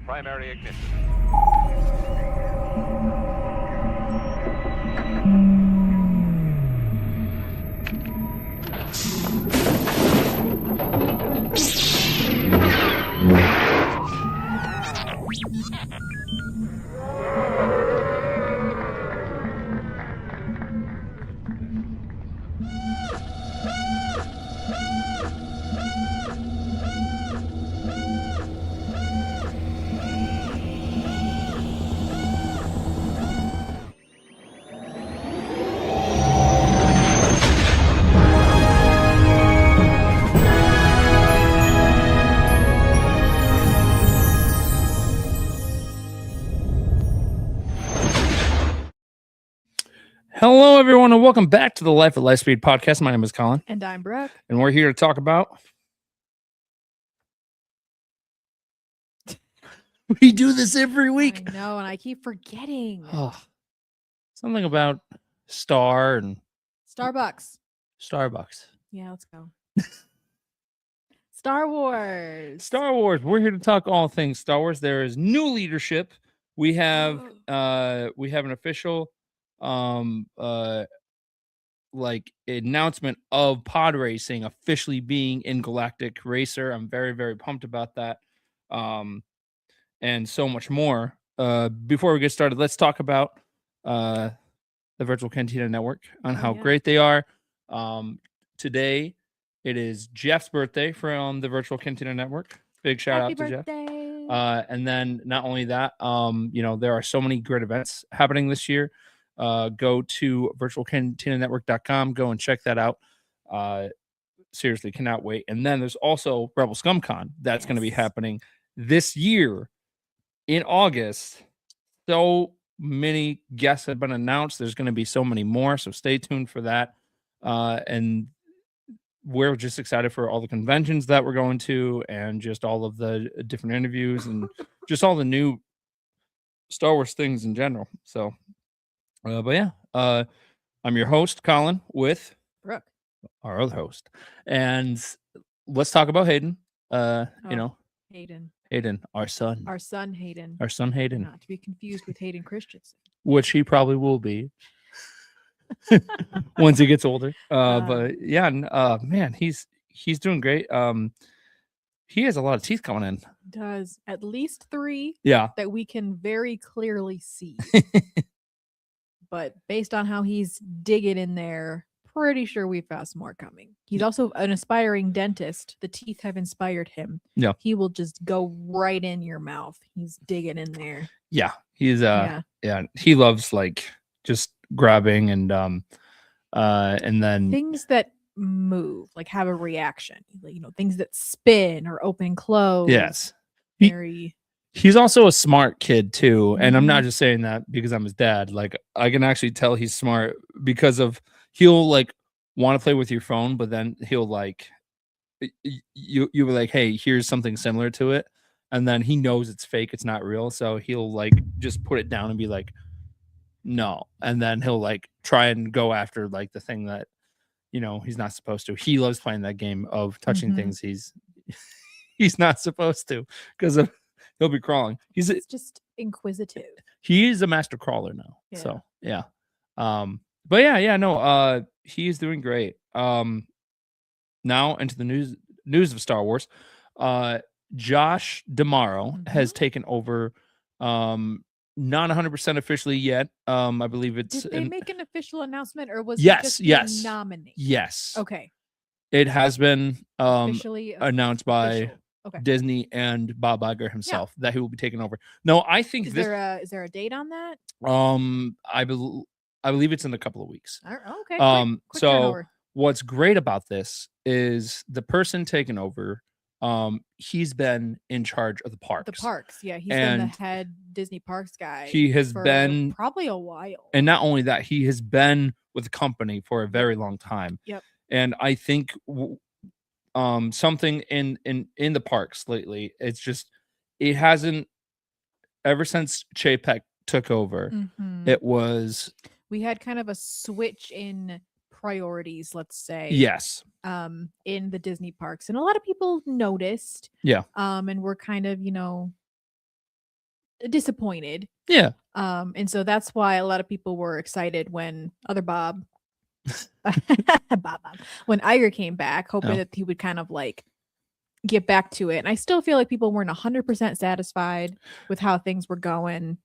Primary ignition. Hello, everyone, and welcome back to the Life at Lightspeed podcast. My name is Colin. And I'm Brooke. And we're here to talk about... We do this every week. I know, and I keep forgetting. Oh, something about Star and... Starbucks. Starbucks. Yeah, let's go. Star Wars. Star Wars. We're here to talk all things Star Wars. There is new leadership. We have an official... like announcement of Podracing officially being in Galactic Racer. I'm very, very pumped about that. And so much more. Before we get started, let's talk about the Virtual Cantina Network and how great they are. Today it is Jeff's birthday from the Virtual Cantina Network. Big shout out to Jeff. And then not only that, there are so many great events happening this year. Go to virtualcantinanetwork.com. Go and check that out. Seriously, cannot wait. And then there's also Rebel ScumCon that's going to be happening this year in August. So many guests have been announced. There's going to be so many more, so stay tuned for that. And we're just excited for all the conventions that we're going to and just all of the different interviews and just all the new Star Wars things in general. So I'm your host, Colin, with Brooke, our other host. And let's talk about Hayden. Hayden, our son. Our son, Hayden. Not to be confused with Hayden Christensen. Which he probably will be once he gets older. Man, he's doing great. He has a lot of teeth coming in. Does at least 3. Yeah. That we can very clearly see. But based on how he's digging in there, pretty sure we've got some more coming. He's also an aspiring dentist. The teeth have inspired him. Yeah. He will just go right in your mouth. He's digging in there. Yeah. He's he loves like just grabbing and then things that move, like have a reaction. Like, things that spin or open and close. Yes. He's also a smart kid too, and I'm not just saying that because I'm his dad. Like I can actually tell he's smart because of he'll like want to play with your phone, but then he'll like you were like, hey, here's something similar to it, and then he knows it's fake, it's not real, so he'll like just put it down and be like, no, and then he'll like try and go after like the thing that he's not supposed to. He loves playing that game of touching things he's not supposed to because of. He'll be crawling. He's just inquisitive. He is a master crawler now. Yeah. So yeah. He's doing great. Now into the news of Star Wars. Josh D'Amaro has taken over. Not 100% officially yet. I believe it's. Did they make an official announcement, or was it just nominated? Yes. Okay. It has been officially announced by. Okay. Disney and Bob Iger himself that he will be taking over. No, I think is there a date on that? I believe it's in a couple of weeks. Okay. Quick so turnover. What's great about this is the person taking over. He's been in charge of the parks. Yeah, he's been the head Disney Parks guy. He has been probably a while. And not only that, he has been with the company for a very long time. Yep. And I think. Something in the parks lately. It's just it hasn't ever since Chapek took over. It was we had kind of a switch in priorities, let's say. Yes. In the Disney parks, and a lot of people noticed. Yeah. And we're kind of disappointed. Yeah. And so that's why a lot of people were excited when other Bob, when Iger came back, hoping that he would kind of like get back to it. And I still feel like people weren't 100% satisfied with how things were going.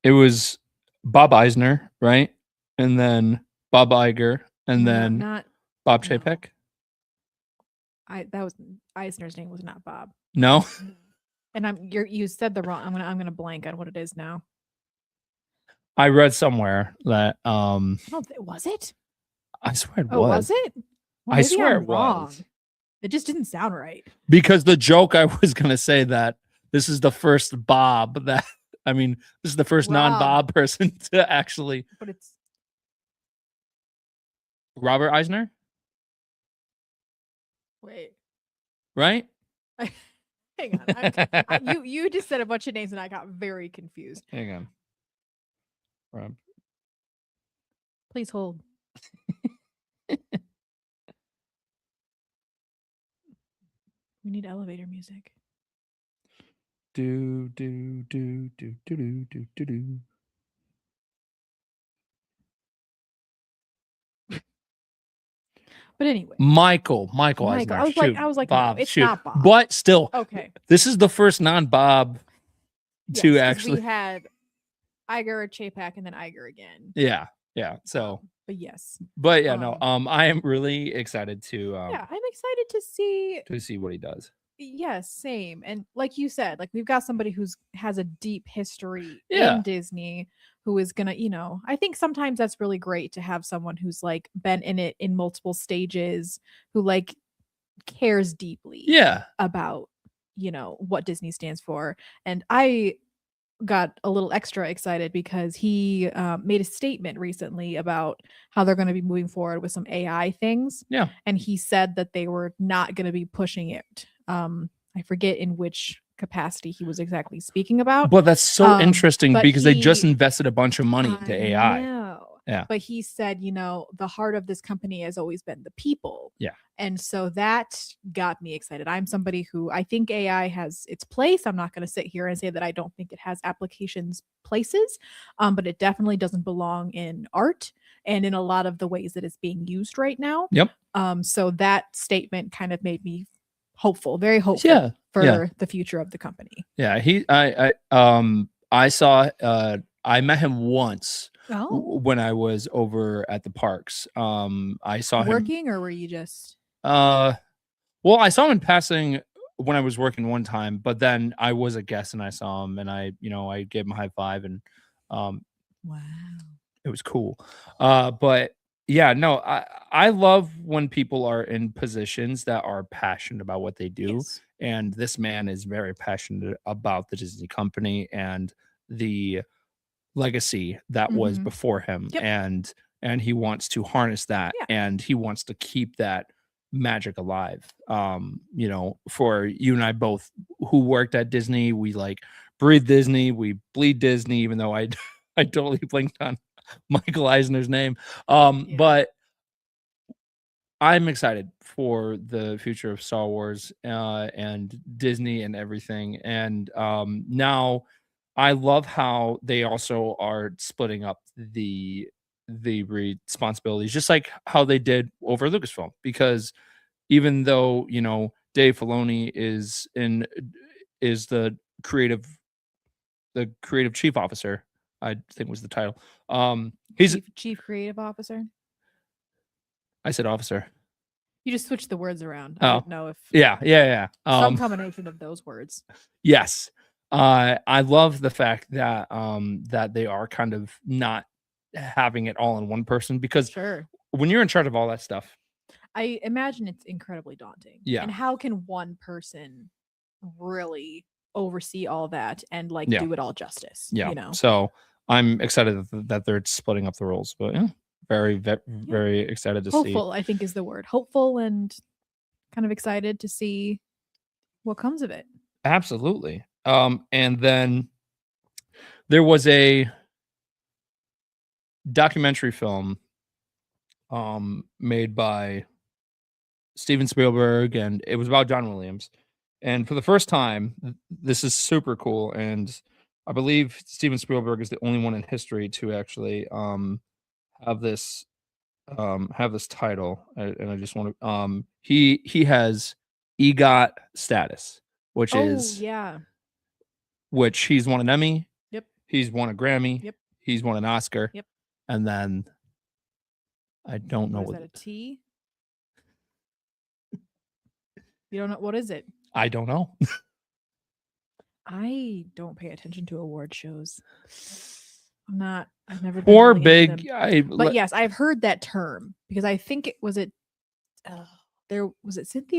It was Bob Eisner, right? And then Bob Iger, and then not Bob no. Chapek. That was Eisner's name was not Bob. No. And you said the wrong. I'm gonna blank on what it is now. I read somewhere that was it? I swear it Oh, was. was it? Well, I swear it wrong. was. It just didn't sound right. Because the joke I was gonna say that this is the first Bob that this is the first non-Bob person to actually. But it's Robert Eisner. Wait. Right? Hang on. You just said a bunch of names and I got very confused. Hang on. Rob. Please hold. We need elevator music. Do do do do do do do do do. But anyway, Michael Eisner. I was like, Bob, no, it's not Bob. But still, okay. This is the first non-Bob to actually. We had Iger, Chapek, and then Iger again. Yeah. So, but yes. But yeah, no. I am really excited to. I'm excited to see what he does. Yes, same. And like you said, like we've got somebody has a deep history in Disney who is gonna, I think sometimes that's really great to have someone who's like been in it in multiple stages, who like cares deeply about, what Disney stands for. And I got a little extra excited because he made a statement recently about how they're going to be moving forward with some AI things. Yeah. And he said that they were not going to be pushing it. I forget in which capacity he was exactly speaking about. But that's so interesting because they just invested a bunch of money into AI. Know. Yeah. But he said, the heart of this company has always been the people. Yeah. And so that got me excited. I'm somebody who I think AI has its place. I'm not going to sit here and say that I don't think it has applications places, but it definitely doesn't belong in art and in a lot of the ways that it's being used right now. Yep. So that statement kind of made me hopeful, very hopeful for the future of the company. Yeah. I saw, I met him once when I was over at the parks. I saw him working, or were you just? Well, I saw him in passing when I was working one time, but then I was a guest and I saw him and I gave him a high five and wow, it was cool. But yeah, no, I love when people are in positions that are passionate about what they do. Yes. And this man is very passionate about the Disney company and the legacy that was before him. Yep. And he wants to harness that and he wants to keep that magic alive. For you and I both who worked at Disney, we like breathe Disney, we bleed Disney, even though I totally blinked on Michael Eisner's name. But I'm excited for the future of Star Wars and Disney and everything. And now I love how they also are splitting up the responsibilities, just like how they did over Lucasfilm, because even though, Dave Filoni is the creative chief officer, I think was the title. He's chief creative officer. I said officer. You just switched the words around. I don't know if some combination of those words. Yes. I love the fact that that they are kind of not having it all in one person, because when you're in charge of all that stuff, I imagine it's incredibly daunting. Yeah. And how can one person really oversee all that and do it all justice? Yeah. So I'm excited that they're splitting up the roles, but very excited to see. Hopeful, I think, is the word. Hopeful and kind of excited to see what comes of it. Absolutely. And then there was a documentary film made by Steven Spielberg, and it was about John Williams. And for the first time, this is super cool. And I believe Steven Spielberg is the only one in history to actually have this title. And I just want to he has EGOT status, which yeah. which he's won an Emmy. Yep. He's won a Grammy. Yep. He's won an Oscar. Yep. And then I don't know what is that, a T? You don't know, what is it? I don't know. I don't pay attention to award shows. I've never been Four really into big them. But yes, I've heard that term because I think it was Cynthia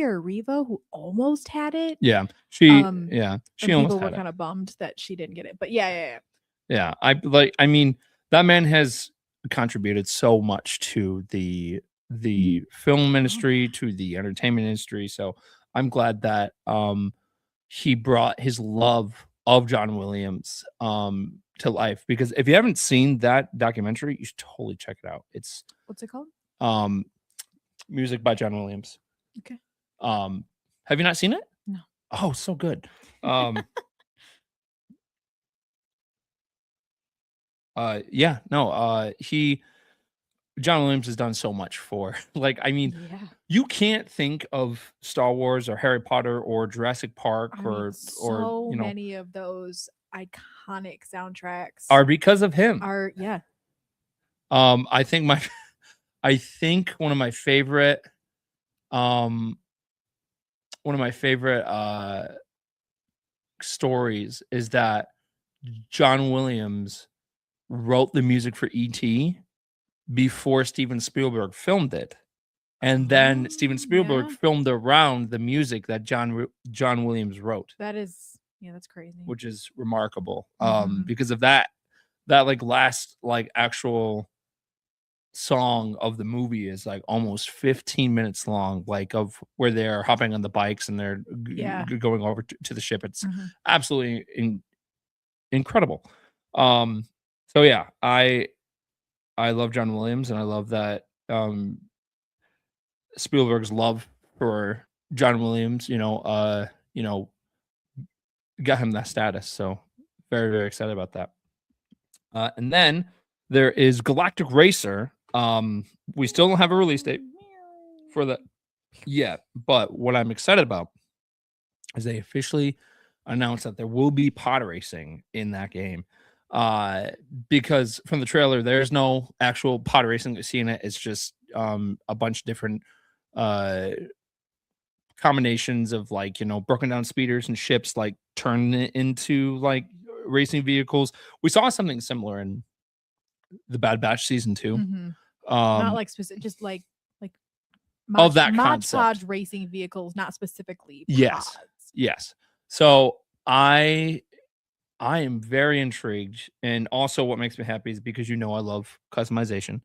Erivo who almost had it. Yeah, she and almost people were had kind it. of bummed that she didn't get it. But yeah. Yeah, I mean, that man has contributed so much to the film industry, to the entertainment industry. So I'm glad that he brought his love of John Williams to life, because if you haven't seen that documentary, you should totally check it out. It's What's it called? Music by John Williams. Okay. Have you not seen it? No. Oh, so good. Yeah, no, John Williams has done so much for, like, I mean, you can't think of Star Wars or Harry Potter or Jurassic Park or so many of those iconic soundtracks are because of him. I think one of my favorite stories is that John Williams wrote the music for E.T. before Steven Spielberg filmed it. And then Steven Spielberg filmed around the music that John Williams wrote. That's crazy. Which is remarkable. Because of that like last like actual song of the movie is like almost 15 minutes long, like of where they're hopping on the bikes and they're going over to the ship. It's absolutely incredible. So yeah, I love John Williams, and I love that Spielberg's love for John Williams, got him that status. So very, very excited about that. And then there is Galactic Racer. We still don't have a release date for that yet, but what I'm excited about is they officially announced that there will be pod racing in that game. Because from the trailer, there's no actual pod racing you see in it. It's just a bunch of different combinations of like, broken down speeders and ships like turned into like racing vehicles. We saw something similar in the Bad Batch season 2. Not like specific, just like of that concept. Podge racing vehicles, not specifically pods. Yes. So I am very intrigued, and also what makes me happy is because I love customization.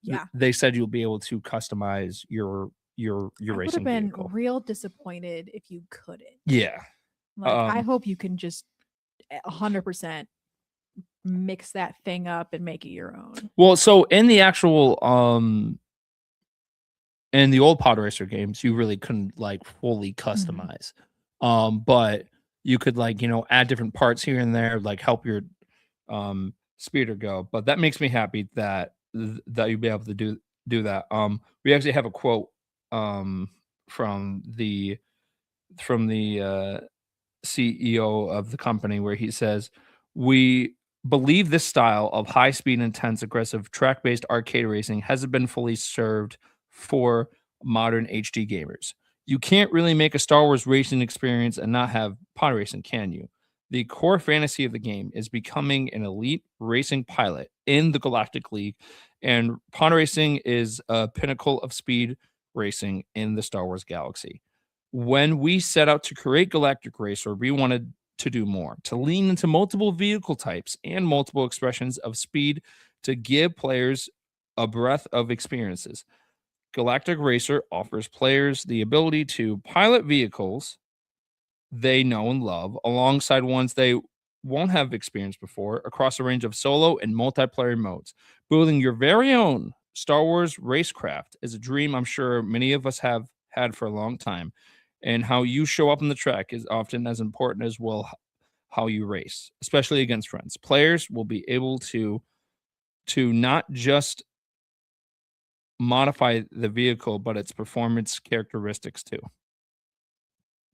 Yeah. They said you'll be able to customize your racing vehicle. I would have been real disappointed if you couldn't. Yeah. I hope you can just 100% mix that thing up and make it your own. Well, so in the actual in the old Pod Racer games, you really couldn't like fully customize. But you could like, add different parts here and there, like help your speeder go. But that makes me happy that you'll be able to do that. We actually have a quote from the CEO of the company where he says, "We believe this style of high speed, intense, aggressive, track-based arcade racing hasn't been fully served for modern HD gamers. You can't really make a Star Wars racing experience and not have pod racing, can you? The core fantasy of the game is becoming an elite racing pilot in the Galactic League, and pod racing is a pinnacle of speed racing in the Star Wars galaxy. When we set out to create Galactic Racer, we wanted to do more, to lean into multiple vehicle types and multiple expressions of speed to give players a breadth of experiences. Galactic Racer offers players the ability to pilot vehicles they know and love alongside ones they won't have experienced before across a range of solo and multiplayer modes. Building your very own Star Wars racecraft is a dream I'm sure many of us have had for a long time. and how you show up on the track is often as important as how you race, especially against friends. Players will be able to not just modify the vehicle, but its performance characteristics too.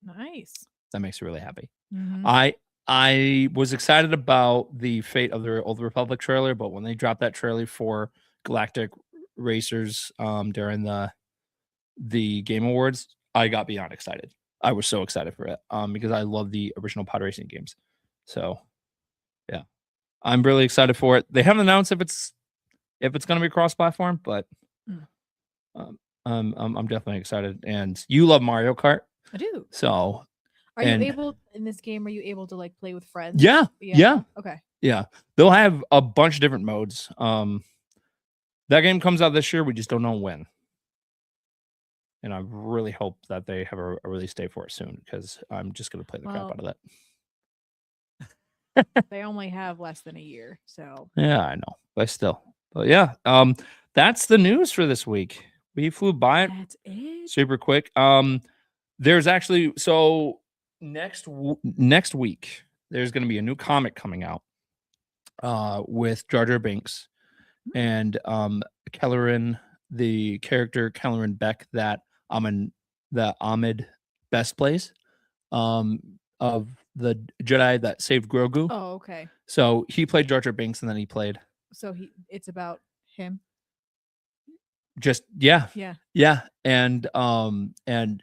Nice. That makes me really happy. Mhm. I was excited about the fate of the Old Republic trailer, but when they dropped that trailer for Galactic Racers during the Game Awards, I got beyond excited. I was so excited for it because I love the original Podracing games. So, yeah, I'm really excited for it. They haven't announced if it's going to be cross-platform, but Mm. I'm definitely excited. And you love Mario Kart, I do. so Are and- you able in this game? Are you able to like play with friends? yeah. Okay. Yeah, they'll have a bunch of different modes. That game comes out this year. We just don't know when. And I really hope that they have a release date for it soon because I'm just going to play the crap Well, out of that. They only have less than a year, so Yeah, I know, but still. But yeah, that's the news for this week. We flew by it that's it. super quick. There's actually next week there's going to be a new comic coming out with Jar Jar Binks and Kelleran, the character Kelleran Beck that Ahmed Best plays of the Jedi that saved Grogu. Oh, okay. So he played Jar Jar Binks, and then he played So it's about him. just Yeah. and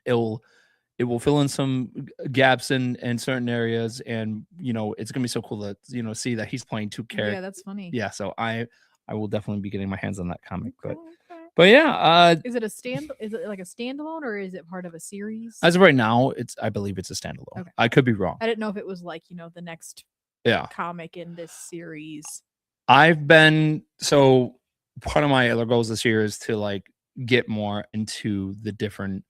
it will fill in some gaps in certain areas, and it's gonna be so cool to see that he's playing two characters. Yeah, that's funny. Yeah, so I will definitely be getting my hands on that comic. Okay. But yeah, Is it like a standalone or is it part of a series? as of right now, I believe it's a standalone. Okay. I could be wrong. I didn't know if it was like, the next comic in this series. So part of my other goals this year is to like get more into the different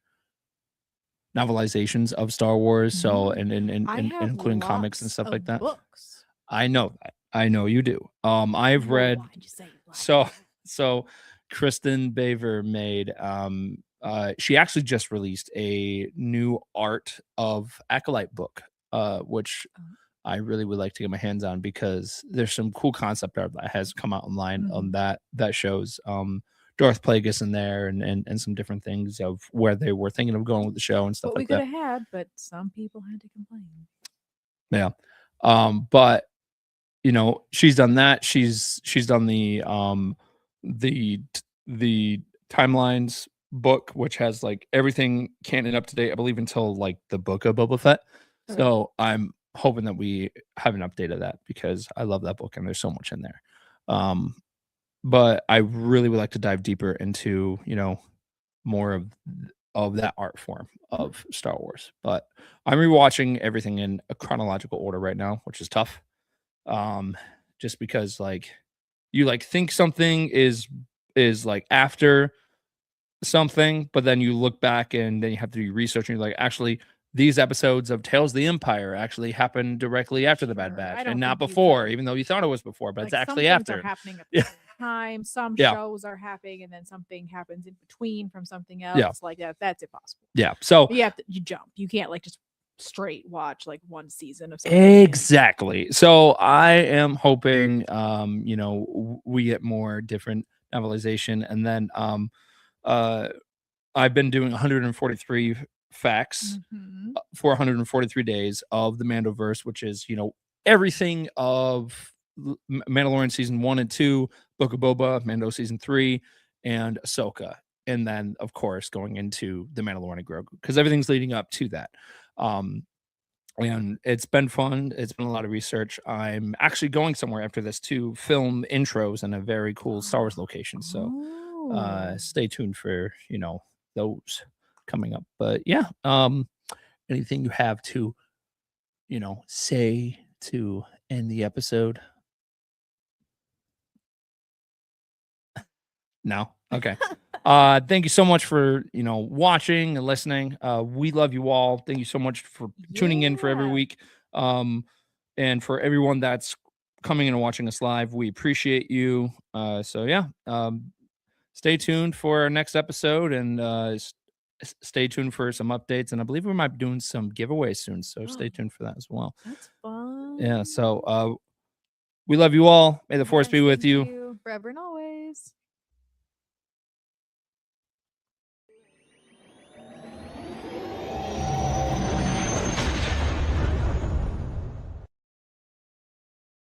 novelizations of Star Wars. So and including comics and stuff like that. Books. I know that. I know you do. I've read Why'd you say black? so Kristen Baver made she actually just released a new Art of Acolyte book, which I really would like to get my hands on because there's some cool concept art that has come out online that shows Darth Plagueis in there and some different things of where they were thinking of going with the show and stuff like that. We could have had, but some people had to complain. Yeah. But she's done that. She's done the timelines book, which has like everything canon up to date, I believe, until like the book of Boba Fett. Okay. So I'm hoping that we have an update of that because I love that book and there's so much in there. But I really would like to dive deeper into, more of that art form of Star Wars. But I'm rewatching everything in a chronological order right now, which is tough. Just because like you like think something is like after something, but then you look back and then you have to do research and you're like, actually, these episodes of Tales of the Empire actually happened directly after the Bad Batch and not before, even though you thought it was before, but it's actually after. Are happening at the same time. Some shows are happening and then something happens in between from something else. Like that. That's impossible. Yeah. So you jump. You can't like just straight watch like one season of something. Exactly. So I am hoping we get more different novelization, and then I've been doing 143 facts for 143 days of the Mandoverse, which is everything of Mandalorian season 1 and 2, Book of Boba, Mando season 3, and Ahsoka, and then of course going into the Mandalorian and Grogu because everything's leading up to that. And it's been fun. It's been a lot of research. I'm actually going somewhere after this to film intros in a very cool Star Wars location. So stay tuned for, those coming up. But yeah, anything you have to, say to end the episode? No? Okay. Thank you so much for watching and listening. We love you all. Thank you so much for tuning in for every week. And for everyone that's coming in and watching us live, we appreciate you. So yeah, stay tuned for our next episode and stay tuned for some updates, and I believe we might be doing some giveaways soon. So stay tuned for that as well. That's fun. Yeah. So we love you all. May the force Yes, be with thank you. Forever and always.